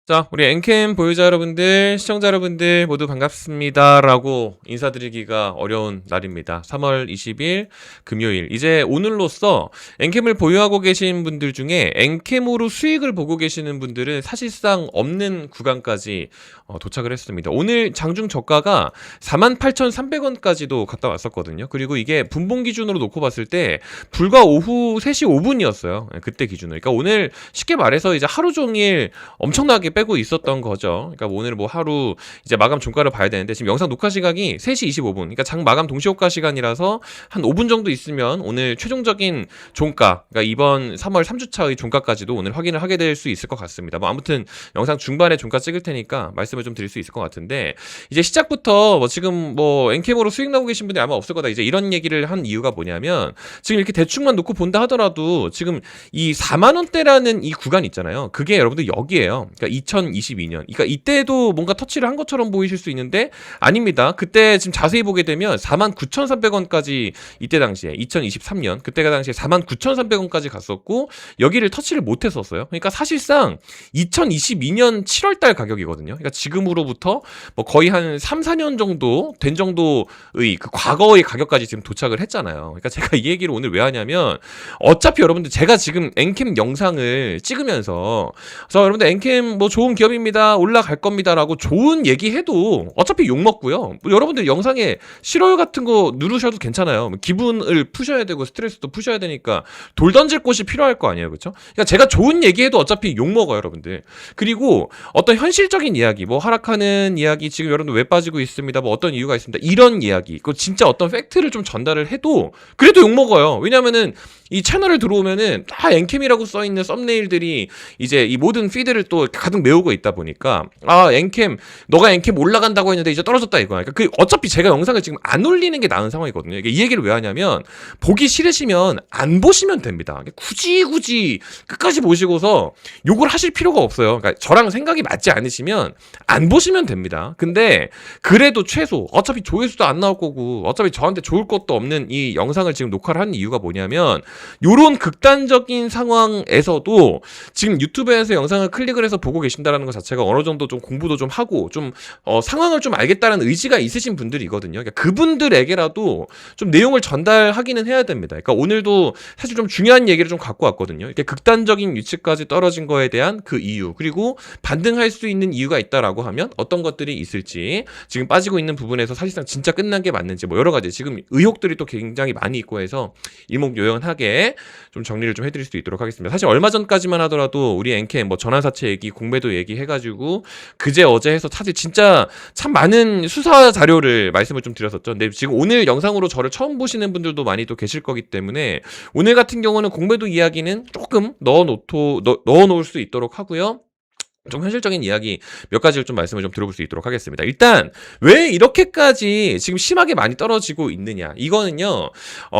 자, 우리 엔캠 보유자 여러분들, 시청자 여러분들 모두 반갑습니다 라고 인사드리기가 어려운 날입니다. 3월 20일 금요일. 이제 오늘로써 엔캠을 보유하고 계신 분들 중에 엔캠으로 수익을 보고 계시는 분들은 사실상 없는 구간까지 도착을 했습니다. 오늘 장중 저가가 48,300원까지도 갔다 왔었거든요. 그리고 이게 분봉 기준으로 놓고 봤을 때 불과 오후 3시 5분이었어요. 그때 기준으로. 그러니까 오늘 쉽게 말해서 이제 하루 종일 엄청나게 빼고 있었던 거죠. 그러니까 오늘 뭐 하루 이제 마감 종가를 봐야 되는데 지금 영상 녹화 시각이 3시 25분. 그러니까 장 마감 동시호가 시간이라서 한 5분 정도 있으면 오늘 최종적인 종가, 그러니까 이번 3월 3주차의 종가까지도 오늘 확인을 하게 될 수 있을 것 같습니다. 뭐 아무튼 영상 중반에 종가 찍을 테니까 말씀을 좀 드릴 수 있을 것 같은데, 이제 시작부터 뭐 지금 뭐 엔캠으로 수익 나고 계신 분들이 아마 없을 거다, 이제 이런 얘기를 한 이유가 뭐냐면, 지금 이렇게 대충만 놓고 본다 하더라도 지금 이 4만 원대라는 이 구간 있잖아요. 그게 여러분들 여기에요. 그러니까 2022년. 그러니까 이때도 뭔가 터치를 한 것처럼 보이실 수 있는데 아닙니다. 그때 지금 자세히 보게 되면 49,300원까지 이때 당시에 2023년 그때가 당시에 49,300원까지 갔었고 여기를 터치를 못 했었어요. 그러니까 사실상 2022년 7월달 가격이거든요. 그러니까 지금으로부터 뭐 거의 한 3, 4년 정도 된 정도의 그 과거의 가격까지 지금 도착을 했잖아요. 그러니까 제가 이 얘기를 오늘 왜 하냐면, 어차피 여러분들 제가 지금 엔캠 영상을 찍으면서 그래서 여러분들 엔캠 뭐 좋은 기업입니다, 올라갈 겁니다라고 좋은 얘기해도 어차피 욕먹고요. 뭐 여러분들 영상에 싫어요 같은 거 누르셔도 괜찮아요. 기분을 푸셔야 되고 스트레스도 푸셔야 되니까 돌 던질 곳이 필요할 거 아니에요, 그렇죠? 그러니까 제가 좋은 얘기해도 어차피 욕먹어요, 여러분들. 그리고 어떤 현실적인 이야기, 뭐 하락하는 이야기, 지금 여러분들 왜 빠지고 있습니다, 뭐 어떤 이유가 있습니다, 이런 이야기, 그 진짜 어떤 팩트를 좀 전달을 해도 그래도 욕먹어요. 왜냐면은 이 채널을 들어오면은 다 엔캠이라고 써있는 썸네일들이 이제 이 모든 피드를 또 가득 메우고 있다 보니까, 아 엔캠, 너가 엔캠 올라간다고 했는데 이제 떨어졌다 이거야. 그러니까 그 어차피 제가 영상을 지금 안 올리는 게 나은 상황이거든요. 이 얘기를 왜 하냐면, 보기 싫으시면 안 보시면 됩니다. 굳이 끝까지 보시고서 욕을 하실 필요가 없어요. 그러니까 저랑 생각이 맞지 않으시면 안 보시면 됩니다. 근데 그래도 최소 어차피 조회수도 안 나올 거고 어차피 저한테 좋을 것도 없는 이 영상을 지금 녹화를 하는 이유가 뭐냐면, 요런 극단적인 상황에서도 지금 유튜브에서 영상을 클릭을 해서 보고 계신다는 것 자체가 어느 정도 좀 공부도 좀 하고 좀 상황을 좀 알겠다는 의지가 있으신 분들이거든요. 그러니까 그분들에게라도 좀 내용을 전달하기는 해야 됩니다. 그러니까 오늘도 사실 좀 중요한 얘기를 좀 갖고 왔거든요. 이렇게 극단적인 위치까지 떨어진 거에 대한 그 이유, 그리고 반등할 수 있는 이유가 있다라고 하면 어떤 것들이 있을지, 지금 빠지고 있는 부분에서 사실상 진짜 끝난 게 맞는지, 뭐 여러 가지 지금 의혹들이 또 굉장히 많이 있고 해서 일목요연하게 좀 정리를 좀 해드릴 수 있도록 하겠습니다. 사실 얼마 전까지만 하더라도 우리 엔캠 뭐 전환사채 얘기, 공매도 얘기 해가지고 그제 어제 해서 사실 진짜 참 많은 수사 자료를 말씀을 좀 드렸었죠. 근데 지금 오늘 영상으로 저를 처음 보시는 분들도 많이 또 계실 거기 때문에 오늘 같은 경우는 공매도 이야기는 조금 넣어놓을 수 있도록 하고요. 좀 현실적인 이야기 몇 가지를 좀 말씀을 좀 들어볼 수 있도록 하겠습니다. 일단 왜 이렇게까지 지금 심하게 많이 떨어지고 있느냐, 이거는요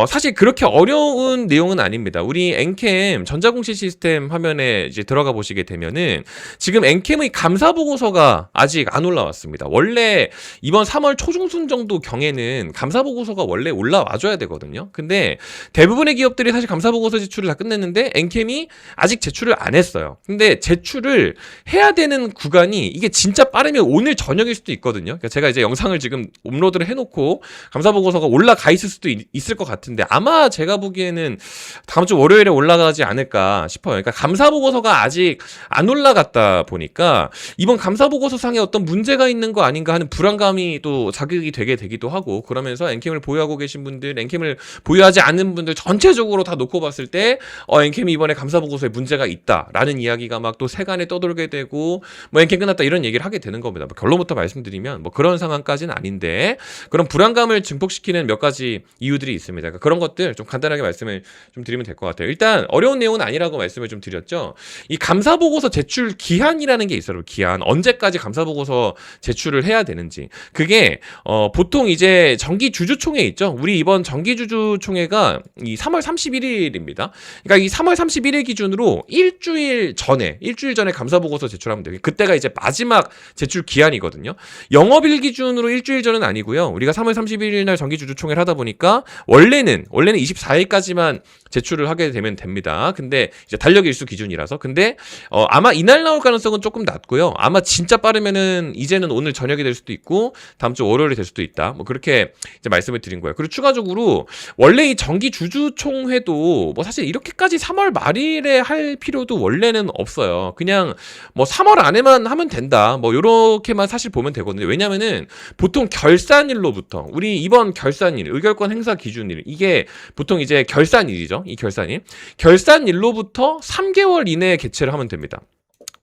사실 그렇게 어려운 내용은 아닙니다. 우리 엔캠 전자공시 시스템 화면에 이제 들어가 보시게 되면은 지금 엔캠의 감사 보고서가 아직 안 올라왔습니다. 원래 이번 3월 초중순 정도 경에는 감사 보고서가 원래 올라와줘야 되거든요. 근데 대부분의 기업들이 사실 감사 보고서 제출을 다 끝냈는데 엔캠이 아직 제출을 안 했어요. 근데 제출을 해야 되는 구간이 이게 진짜 빠르면 오늘 저녁일 수도 있거든요. 그러니까 제가 이제 영상을 지금 업로드를 해놓고 감사 보고서가 올라가 있을 수도 있을 것 같은데, 아마 제가 보기에는 다음 주 월요일에 올라가지 않을까 싶어요. 그러니까 감사 보고서가 아직 안 올라갔다 보니까 이번 감사 보고서 상에 어떤 문제가 있는 거 아닌가 하는 불안감이 또 자극이 되게 되기도 하고, 그러면서 엔캠을 보유하고 계신 분들, 엔캠을 보유하지 않는 분들 전체적으로 다 놓고 봤을 때 엔캠이 이번에 감사 보고서에 문제가 있다라는 이야기가 막 또 세간에 떠돌게 되고, 뭐 엔캠 끝났다 이런 얘기를 하게 되는 겁니다. 뭐 결론부터 말씀드리면 뭐 그런 상황까지는 아닌데, 그런 불안감을 증폭시키는 몇 가지 이유들이 있습니다. 그러니까 그런 것들 좀 간단하게 말씀을 좀 드리면 될 것 같아요. 일단 어려운 내용은 아니라고 말씀을 좀 드렸죠. 이 감사 보고서 제출 기한이라는 게 있어요. 기한, 언제까지 감사 보고서 제출을 해야 되는지. 그게 보통 이제 정기 주주총회 있죠. 우리 이번 정기 주주총회가 이 3월 31일입니다. 그러니까 이 3월 31일 기준으로 일주일 전에 감사 보고서 제출하면 돼요. 그때가 이제 마지막 제출 기한이거든요. 영업일 기준으로 일주일 전은 아니고요. 우리가 3월 31일 날 정기주주총회를 하다 보니까 원래는 24일까지만 제출을 하게 되면 됩니다. 근데 이제 달력 일수 기준이라서. 근데 아마 이날 나올 가능성은 조금 낮고요. 아마 진짜 빠르면은 이제는 오늘 저녁이 될 수도 있고 다음 주 월요일이 될 수도 있다. 뭐 그렇게 이제 말씀을 드린 거예요. 그리고 추가적으로 원래 이 정기주주총회도 뭐 사실 이렇게까지 3월 말일에 할 필요도 원래는 없어요. 그냥 뭐 3월 안에만 하면 된다. 뭐 요렇게만 사실 보면 되거든요. 왜냐면은 보통 결산일로부터 우리 이번 결산일, 의결권 행사 기준일 이게 보통 이제 결산일이죠. 이 결산일로부터 3개월 이내에 개최를 하면 됩니다.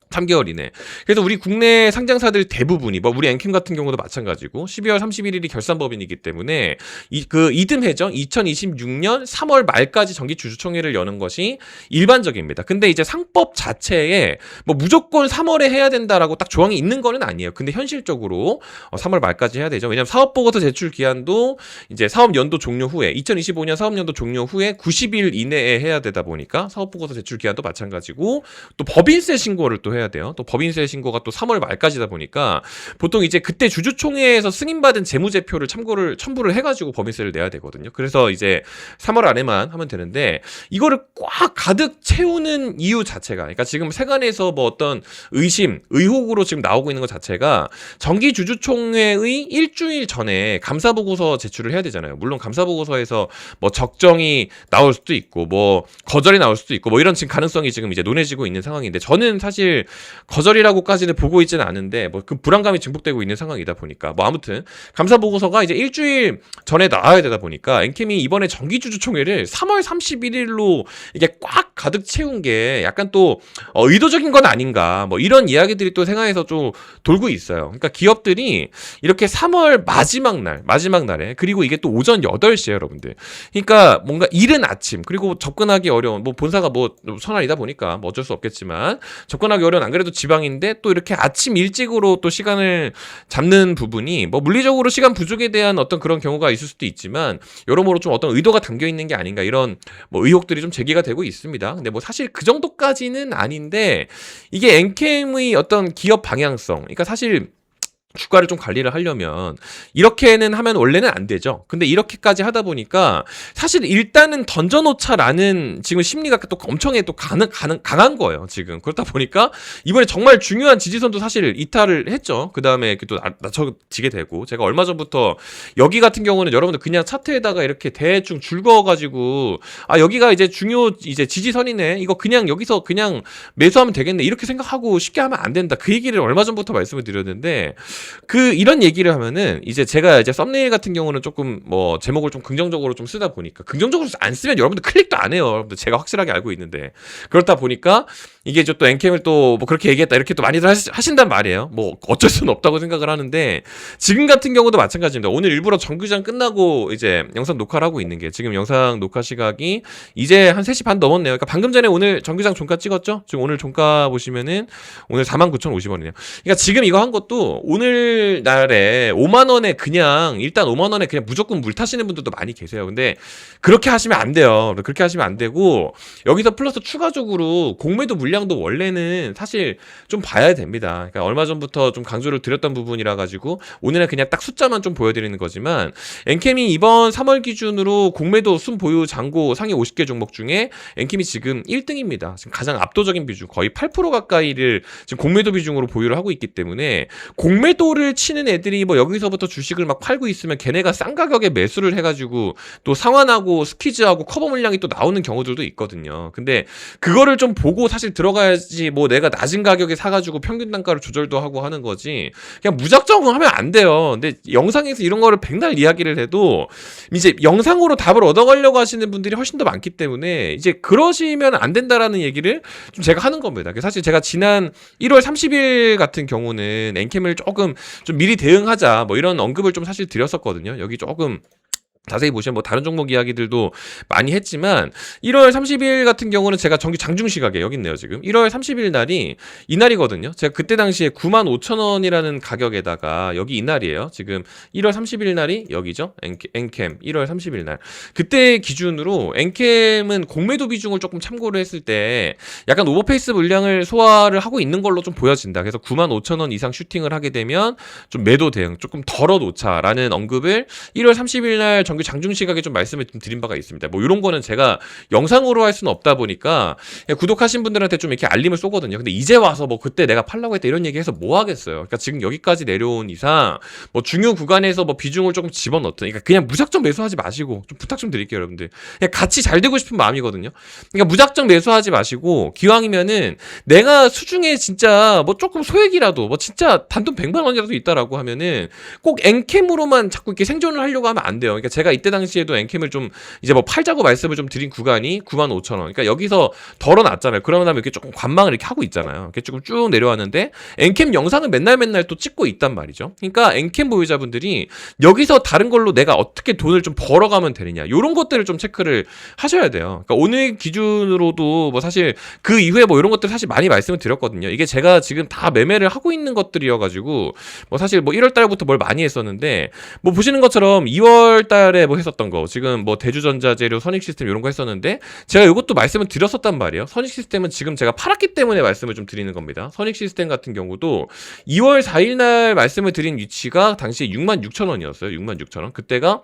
3개월 이내. 그래서 우리 국내 상장사들 대부분이 뭐 우리 엔캠 같은 경우도 마찬가지고 12월 31일이 결산법인이기 때문에 이듬해죠. 2026년 3월 말까지 정기 주주총회를 여는 것이 일반적입니다. 근데 이제 상법 자체에 뭐 무조건 3월에 해야 된다라고 딱 조항이 있는 거는 아니에요. 근데 현실적으로 3월 말까지 해야 되죠. 왜냐면 사업보고서 제출 기한도 이제 사업연도 종료 후에 2025년 사업연도 종료 후에 90일 이내에 해야 되다 보니까 사업보고서 제출 기한도 마찬가지고 또 법인세 신고를 또 해야 돼요. 또 법인세 신고가 또 3월 말까지다 보니까 보통 이제 그때 주주총회에서 승인받은 재무제표를 첨부를 해가지고 법인세를 내야 되거든요. 그래서 이제 3월 안에만 하면 되는데 이거를 꽉 가득 채우는 이유 자체가 그러니까 지금 세간에서 뭐 어떤 의혹으로 지금 나오고 있는 것 자체가 정기 주주총회의 일주일 전에 감사보고서 제출을 해야 되잖아요. 물론 감사보고서에서 뭐 적정이 나올 수도 있고 뭐 거절이 나올 수도 있고 뭐 이런 지금 가능성이 지금 이제 논해지고 있는 상황인데 저는 사실 거절이라고까지는 보고 있지는 않은데 뭐 그 불안감이 증폭되고 있는 상황이다 보니까 뭐 아무튼 감사 보고서가 이제 일주일 전에 나와야 되다 보니까 엔캠이 이번에 정기주주총회를 3월 31일로 이게 꽉 가득 채운 게 약간 또 의도적인 건 아닌가 뭐 이런 이야기들이 또 생각해서 좀 돌고 있어요. 그러니까 기업들이 이렇게 3월 마지막 날에 그리고 이게 또 오전 8시에 여러분들. 그러니까 뭔가 이른 아침 그리고 접근하기 어려운 뭐 본사가 뭐 선알이다 보니까 뭐 어쩔 수 없겠지만 접근하기 어려운 안 그래도 지방인데 또 이렇게 아침 일찍으로 또 시간을 잡는 부분이 뭐 물리적으로 시간 부족에 대한 어떤 그런 경우가 있을 수도 있지만 여러모로 좀 어떤 의도가 담겨 있는 게 아닌가 이런 뭐 의혹들이 좀 제기가 되고 있습니다. 근데 뭐 사실 그 정도까지는 아닌데 이게 엔캠의 어떤 기업 방향성 그러니까 사실 주가를 좀 관리를 하려면 이렇게는 하면 원래는 안 되죠. 근데 이렇게까지 하다 보니까 사실 일단은 던져놓자라는 지금 심리가 또 엄청 또 강한 거예요. 지금 그렇다 보니까 이번에 정말 중요한 지지선도 사실 이탈을 했죠. 그 다음에 또 낮춰지게 되고 제가 얼마 전부터 여기 같은 경우는 여러분들 그냥 차트에다가 이렇게 대충 줄 그어가지고 아 여기가 이제 중요 이제 지지선이네. 이거 그냥 여기서 그냥 매수하면 되겠네. 이렇게 생각하고 쉽게 하면 안 된다. 그 얘기를 얼마 전부터 말씀을 드렸는데. 이런 얘기를 하면은 이제 제가 이제 썸네일 같은 경우는 조금 뭐 제목을 좀 긍정적으로 좀 쓰다 보니까 긍정적으로 안 쓰면 여러분들 클릭도 안 해요. 여러분들 제가 확실하게 알고 있는데 그렇다 보니까 이게 또 엔캠을 또 뭐 그렇게 얘기했다 이렇게 또 많이들 하신단 말이에요. 뭐 어쩔 수는 없다고 생각을 하는데 지금 같은 경우도 마찬가지입니다. 오늘 일부러 정규장 끝나고 이제 영상 녹화를 하고 있는 게 지금 영상 녹화 시각이 이제 한 3시 반 넘었네요. 그러니까 방금 전에 오늘 정규장 종가 찍었죠? 지금 오늘 종가 보시면은 오늘 49,050원이네요. 그러니까 지금 이거 한 것도 오늘 날에 5만 원에 그냥 일단 5만 원에 그냥 무조건 물 타시는 분들도 많이 계세요. 근데 그렇게 하시면 안 돼요. 그렇게 하시면 안 되고 여기서 플러스 추가적으로 공매도 물량도 원래는 사실 좀 봐야 됩니다. 그러니까 얼마 전부터 좀 강조를 드렸던 부분이라 가지고 오늘은 그냥 딱 숫자만 좀 보여드리는 거지만 엔캠이 이번 3월 기준으로 공매도 순 보유 잔고 상위 50개 종목 중에 엔캠이 지금 1등입니다. 지금 가장 압도적인 비중 거의 8% 가까이를 지금 공매도 비중으로 보유를 하고 있기 때문에 공매도를 치는 애들이 뭐 여기서부터 주식을 막 팔고 있으면 걔네가 싼 가격에 매수를 해가지고 또 상환하고 스퀴즈하고 커버 물량이 또 나오는 경우들도 있거든요. 근데 그거를 좀 보고 사실 들어가야지 뭐 내가 낮은 가격에 사가지고 평균 단가를 조절도 하고 하는 거지 그냥 무작정 하면 안 돼요. 근데 영상에서 이런 거를 백날 이야기를 해도 이제 영상으로 답을 얻어가려고 하시는 분들이 훨씬 더 많기 때문에 이제 그러시면 안 된다라는 얘기를 좀 제가 하는 겁니다. 사실 제가 지난 1월 30일 같은 경우는 엔캠을 조금 좀 미리 대응하자 뭐 이런 언급을 좀 사실 드렸었거든요. 여기 조금 자세히 보시면 뭐 다른 종목 이야기들도 많이 했지만 1월 30일 같은 경우는 제가 정규 장중 시각에 여기 있네요. 지금 1월 30일 날이 이날이거든요. 제가 그때 당시에 95,000원이라는 가격에다가 여기 이날이에요. 지금 1월 30일 날이 여기죠. 엔캠 1월 30일 날. 그때 기준으로 엔캠은 공매도 비중을 조금 참고를 했을 때 약간 오버페이스 물량을 소화를 하고 있는 걸로 좀 보여진다. 그래서 95,000원 이상 슈팅을 하게 되면 좀 매도 대응 조금 덜어놓자라는 언급을 1월 30일 날 정규 장중 시각에 좀 말씀을 좀 드린 바가 있습니다. 뭐 이런 거는 제가 영상으로 할 수는 없다 보니까 구독하신 분들한테 좀 이렇게 알림을 쏘거든요. 근데 이제 와서 뭐 그때 내가 팔라고 했다 이런 얘기해서 뭐 하겠어요. 그러니까 지금 여기까지 내려온 이상 뭐 중요 구간에서 뭐 비중을 조금 집어넣든, 그러니까 그냥 무작정 매수하지 마시고 좀 부탁 좀 드릴게요, 여러분들. 그냥 같이 잘 되고 싶은 마음이거든요. 그러니까 무작정 매수하지 마시고 기왕이면은 내가 수중에 진짜 뭐 조금 소액이라도 뭐 진짜 단돈 100만 원이라도 있다라고 하면은 꼭 엔캠으로만 자꾸 이렇게 생존을 하려고 하면 안 돼요. 그러니까 제가 이때 당시에도 엔캠을 좀 이제 뭐 팔자고 말씀을 좀 드린 구간이 95,000원. 그러니까 여기서 덜어놨잖아요. 그러면 다음에 이렇게 조금 관망을 이렇게 하고 있잖아요. 이렇게 조금 쭉 내려왔는데 엔캠 영상을 맨날 또 찍고 있단 말이죠. 그러니까 엔캠 보유자분들이 여기서 다른 걸로 내가 어떻게 돈을 좀 벌어가면 되느냐, 이런 것들을 좀 체크를 하셔야 돼요. 그러니까 오늘 기준으로도 뭐 사실 그 이후에 뭐 이런 것들 사실 많이 말씀을 드렸거든요. 이게 제가 지금 다 매매를 하고 있는 것들이어가지고 뭐 사실 뭐 1월 달부터 뭘 많이 했었는데 뭐 보시는 것처럼 2월 달에 뭐 했었던 거, 지금 뭐 대주전자재료, 선익시스템 이런 거 했었는데 제가 이것도 말씀을 드렸었단 말이에요. 선익시스템은 지금 제가 팔았기 때문에 말씀을 좀 드리는 겁니다. 선익시스템 같은 경우도 2월 4일 날 말씀을 드린 위치가 당시에 66,000원이었어요. 66,000원. 그때가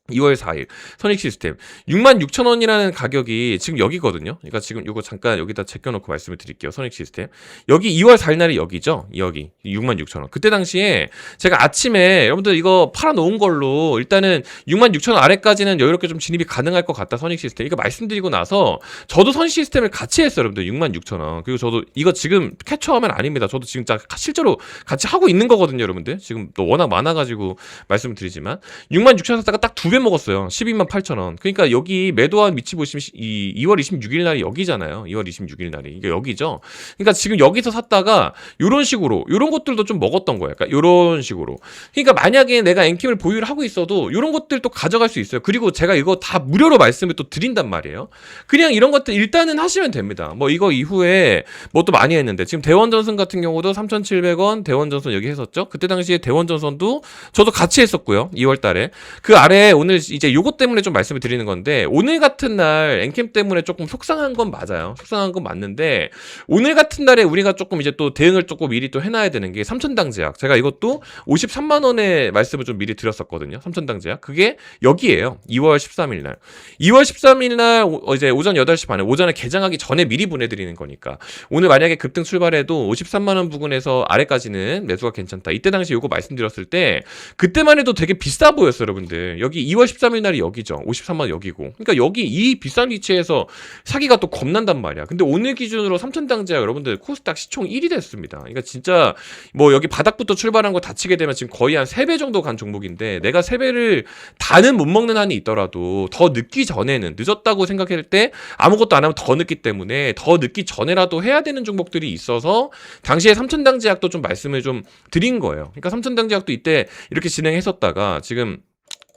2월 4일 선익시스템 66,000원이라는 가격이 지금 여기거든요. 그러니까 지금 이거 잠깐 여기다 제껴놓고 말씀을 드릴게요. 선익시스템 여기 2월 4일 날이 여기죠. 여기 66,000원. 그때 당시에 제가 아침에 여러분들 이거 팔아놓은 걸로 일단은 66,000원 아래까지는 여유롭게 좀 진입이 가능할 것 같다. 선익시스템 이거 말씀드리고 나서 저도 선익시스템을 같이 했어요. 여러분들 66,000원. 그리고 저도 이거 지금 캐처하면 아닙니다. 저도 지금 실제로 같이 하고 있는 거거든요. 여러분들 지금 또 워낙 많아가지고 말씀드리지만 66,000원 샀다가 딱 2배 먹었어요. 128,000원. 그러니까 여기 매도한 위치 보시면 2월 26일 날이 여기잖아요. 2월 26일 날이 이게 여기죠. 그러니까 지금 여기서 샀다가 이런 식으로 이런 것들도 좀 먹었던 거예요. 그러니까 이런 식으로. 그러니까 만약에 내가 엔킴을 보유를 하고 있어도 이런 것들도 가져갈 수 있어요. 그리고 제가 이거 다 무료로 말씀을 또 드린단 말이에요. 그냥 이런 것들 일단은 하시면 됩니다. 뭐 이거 이후에 뭐 또 많이 했는데 지금 대원전선 같은 경우도 3,700원 대원전선 여기 했었죠. 그때 당시에 대원전선도 저도 같이 했었고요. 2월 달에 그 아래 오늘 이제 요것 때문에 좀 말씀을 드리는 건데, 오늘 같은 날 엔캠 때문에 조금 속상한 건 맞아요. 속상한 건 맞는데 오늘 같은 날에 우리가 조금 이제 또 대응을 조금 미리 또 해놔야 되는 게 삼천당 제약. 제가 이것도 53만 원의 말씀을 좀 미리 드렸었거든요. 삼천당 제약 그게 여기에요. 2월 13일 날 2월 13일 날 이제 오전 8시 반에 오전에 개장하기 전에 미리 보내드리는 거니까 오늘 만약에 급등 출발해도 53만 원 부근에서 아래까지는 매수가 괜찮다. 이때 당시 요거 말씀드렸을 때 그때만 해도 되게 비싸 보였어요. 여러분들 여기 2월 13일 날이 여기죠. 53만 원 여기고. 그러니까 여기 이 비싼 위치에서 사기가 또 겁난단 말이야. 근데 오늘 기준으로 삼천당제약 여러분들 코스닥 시총 1위 됐습니다. 그러니까 진짜 뭐 여기 바닥부터 출발한 거 다치게 되면 지금 거의 한 3배 정도 간 종목인데, 내가 3배를 다는 못 먹는 한이 있더라도 더 늦기 전에는, 늦었다고 생각할 때 아무것도 안 하면 더 늦기 때문에 더 늦기 전에라도 해야 되는 종목들이 있어서 당시에 삼천당제약도 좀 말씀을 좀 드린 거예요. 그러니까 삼천당제약도 이때 이렇게 진행했었다가 지금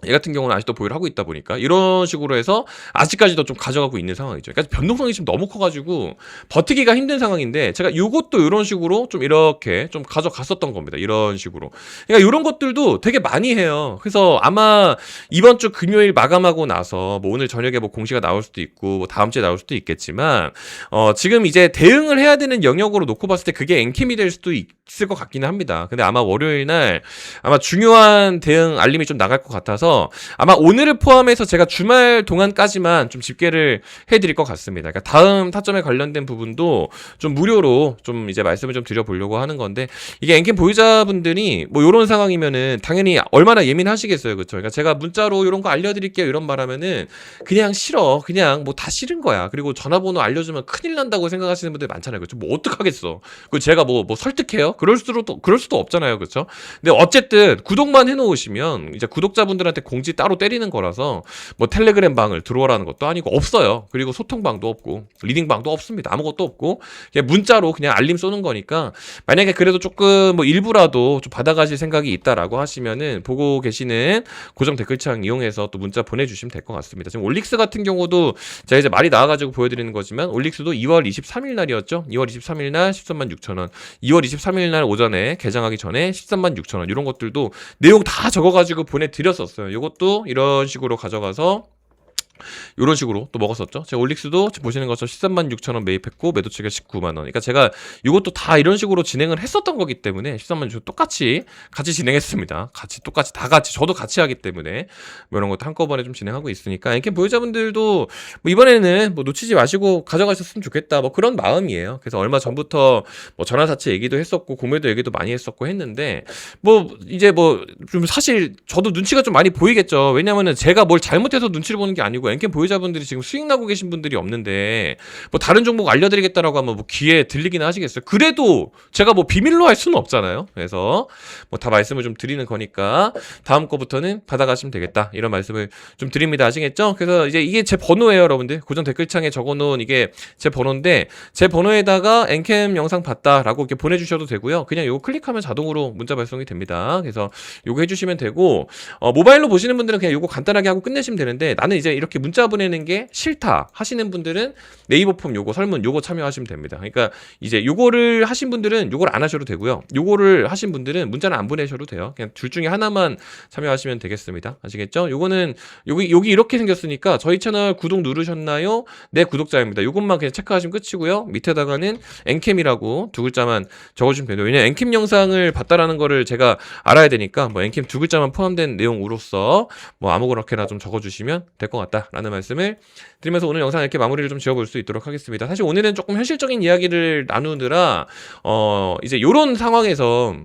얘 같은 경우는 아직도 보유를 하고 있다 보니까 이런 식으로 해서 아직까지도 좀 가져가고 있는 상황이죠. 그러니까 변동성이 지금 너무 커가지고 버티기가 힘든 상황인데 제가 이것도 이런 식으로 좀 이렇게 좀 가져갔었던 겁니다. 이런 식으로. 그러니까 이런 것들도 되게 많이 해요. 그래서 아마 이번 주 금요일 마감하고 나서 뭐 오늘 저녁에 뭐 공시가 나올 수도 있고 뭐 다음 주에 나올 수도 있겠지만 지금 이제 대응을 해야 되는 영역으로 놓고 봤을 때 그게 엔캠이 될 수도 있을 것 같기는 합니다. 근데 아마 월요일 날 아마 중요한 대응 알림이 좀 나갈 것 같아서 아마 오늘을 포함해서 제가 주말 동안까지만 좀 집계를 해드릴 것 같습니다. 그러니까 다음 타점에 관련된 부분도 좀 무료로 좀 이제 말씀을 좀 드려보려고 하는 건데, 이게 엔캠 보유자분들이 뭐 이런 상황이면은 당연히 얼마나 예민하시겠어요, 그렇죠? 그러니까 제가 문자로 이런 거 알려드릴게요 이런 말하면은 그냥 싫어, 그냥 뭐 다 싫은 거야. 그리고 전화번호 알려주면 큰일 난다고 생각하시는 분들 많잖아요, 그렇죠? 뭐 어떡하겠어? 그 제가 뭐 설득해요? 그럴 수도 없잖아요, 그렇죠? 근데 어쨌든 구독만 해놓으시면 이제 구독자분들한테 공지 따로 때리는 거라서 뭐 텔레그램 방을 들어오라는 것도 아니고 없어요. 그리고 소통방도 없고 리딩방도 없습니다. 아무것도 없고 그냥 문자로 그냥 알림 쏘는 거니까 만약에 그래도 조금 뭐 일부라도 좀 받아가실 생각이 있다라고 하시면은 보고 계시는 고정 댓글창 이용해서 또 문자 보내주시면 될 것 같습니다. 지금 올릭스 같은 경우도 제가 이제 말이 나와가지고 보여드리는 거지만 올릭스도 2월 23일 날이었죠. 2월 23일 날 13만 6천 원, 2월 23일 날 오전에 개장하기 전에 13만 6천 원 이런 것들도 내용 다 적어가지고 보내드렸었어요. 이것도 이런 식으로 가져가서 이런 식으로 또 먹었었죠. 제가 올릭스도 보시는 것처럼 13만 6천 원 매입했고 매도치가 19만 원. 그러니까 제가 이것도 다 이런 식으로 진행을 했었던 거기 때문에 13만 6천 원 똑같이 같이 진행했습니다. 같이 똑같이 다 같이 저도 같이 하기 때문에 뭐 이런 것도 한꺼번에 좀 진행하고 있으니까 엔캠 보유자분들도 뭐 이번에는 뭐 놓치지 마시고 가져가셨으면 좋겠다 뭐 그런 마음이에요. 그래서 얼마 전부터 뭐 전환사채 얘기도 했었고 공매도 얘기도 많이 했었고 했는데 뭐 이제 뭐 좀 사실 저도 눈치가 좀 많이 보이겠죠. 왜냐면은 제가 뭘 잘못해서 눈치를 보는 게 아니고 엔캠 보유자분들이 지금 수익 나고 계신 분들이 없는데 뭐 다른 종목 알려드리겠다라고 하면 뭐 귀에 들리기는 하시겠어요. 그래도 제가 뭐 비밀로 할 수는 없잖아요. 그래서 뭐 다 말씀을 좀 드리는 거니까 다음 거부터는 받아가시면 되겠다 이런 말씀을 좀 드립니다. 아시겠죠? 그래서 이제 이게 제 번호예요, 여러분들. 고정 댓글창에 적어놓은 이게 제 번호인데 제 번호에다가 엔캠 영상 봤다라고 이렇게 보내주셔도 되고요. 그냥 이거 클릭하면 자동으로 문자 발송이 됩니다. 그래서 요거 해주시면 되고 모바일로 보시는 분들은 그냥 요거 간단하게 하고 끝내시면 되는데 나는 이제 이렇게 문자 보내는 게 싫다 하시는 분들은 네이버 폼 요거 설문 요거 참여하시면 됩니다. 그러니까 이제 요거를 하신 분들은 요걸 안 하셔도 되고요. 요거를 하신 분들은 문자는 안 보내셔도 돼요. 그냥 둘 중에 하나만 참여하시면 되겠습니다. 아시겠죠? 요거는 여기 이렇게 생겼으니까 저희 채널 구독 누르셨나요? 네, 구독자입니다. 요것만 그냥 체크하시면 끝이고요. 밑에다가는 엔캠이라고 두 글자만 적어주시면 돼요. 왜냐면 엔캠 영상을 봤다라는 거를 제가 알아야 되니까 뭐 엔캠 두 글자만 포함된 내용으로서 뭐 아무거나 좀 적어주시면 될 것 같다라는 말씀을 드리면서 오늘 영상 이렇게 마무리를 좀 지어볼 수 있도록 하겠습니다. 사실 오늘은 조금 현실적인 이야기를 나누느라 이제 요런 상황에서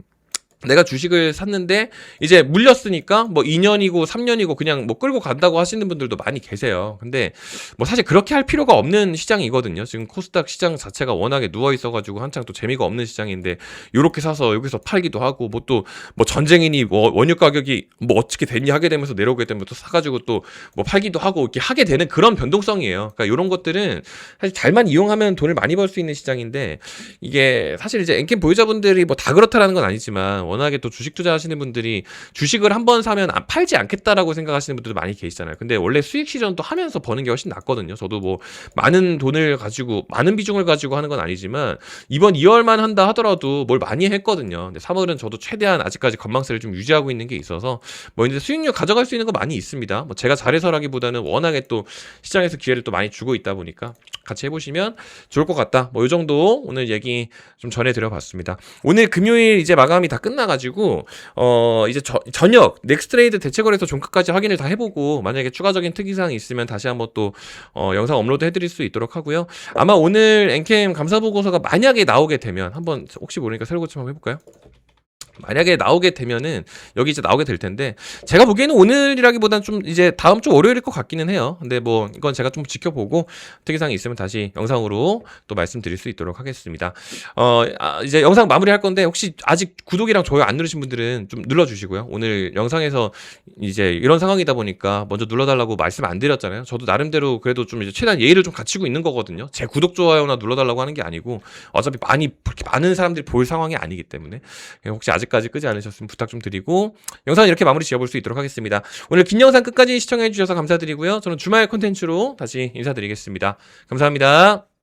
내가 주식을 샀는데 이제 물렸으니까 뭐 2년이고 3년이고 그냥 뭐 끌고 간다고 하시는 분들도 많이 계세요. 근데 뭐 사실 그렇게 할 필요가 없는 시장이거든요. 지금 코스닥 시장 자체가 워낙에 누워 있어가지고 한창 또 재미가 없는 시장인데 요렇게 사서 여기서 팔기도 하고 뭐 또 뭐 전쟁이니 뭐 원유 가격이 뭐 어떻게 됐니 하게 되면서 내려오게 되면 또 사가지고 또 뭐 팔기도 하고 이렇게 하게 되는 그런 변동성이에요. 그러니까 이런 것들은 사실 잘만 이용하면 돈을 많이 벌 수 있는 시장인데 이게 사실 이제 엔캠 보유자분들이 뭐 다 그렇다라는 건 아니지만 워낙에 또 주식 투자하시는 분들이 주식을 한번 사면 팔지 않겠다라고 생각하시는 분들도 많이 계시잖아요. 근데 원래 수익 실현 또 하면서 버는 게 훨씬 낫거든요. 저도 뭐 많은 돈을 가지고 많은 비중을 가지고 하는 건 아니지만 이번 2월만 한다 하더라도 뭘 많이 했거든요. 근데 3월은 저도 최대한 아직까지 건망세를 좀 유지하고 있는 게 있어서 뭐 이제 수익률 가져갈 수 있는 거 많이 있습니다. 뭐 제가 잘해서라기보다는 워낙에 또 시장에서 기회를 또 많이 주고 있다 보니까 같이 해보시면 좋을 것 같다. 뭐 이 정도 오늘 얘기 좀 전해드려봤습니다. 오늘 금요일 이제 마감이 다 끝나가지고 이제 저녁 넥스트레이드 대체거래소 종가까지 확인을 다 해보고 만약에 추가적인 특이사항이 있으면 다시 한번 또 영상 업로드 해드릴 수 있도록 하고요. 아마 오늘 엔캠 감사보고서가 만약에 나오게 되면 한번 혹시 모르니까 새로고침 한번 해볼까요? 만약에 나오게 되면은 여기 이제 나오게 될 텐데 제가 보기에는 오늘이라기보다는 좀 이제 다음 주 월요일일 것 같기는 해요. 근데 뭐 이건 제가 좀 지켜보고 특이사항이 있으면 다시 영상으로 또 말씀드릴 수 있도록 하겠습니다. 이제 영상 마무리할 건데 혹시 아직 구독이랑 좋아요 안 누르신 분들은 좀 눌러주시고요. 오늘 영상에서 이제 이런 상황이다 보니까 먼저 눌러달라고 말씀 안 드렸잖아요. 저도 나름대로 그래도 좀 이제 최대한 예의를 좀 갖추고 있는 거거든요. 제 구독 좋아요나 눌러달라고 하는 게 아니고 어차피 그렇게 많은 사람들이 볼 상황이 아니기 때문에 혹시 아직까지 끄지 않으셨으면 부탁 좀 드리고 영상은 이렇게 마무리 지어볼 수 있도록 하겠습니다. 오늘 긴 영상 끝까지 시청해 주셔서 감사드리고요. 저는 주말 콘텐츠로 다시 인사드리겠습니다. 감사합니다.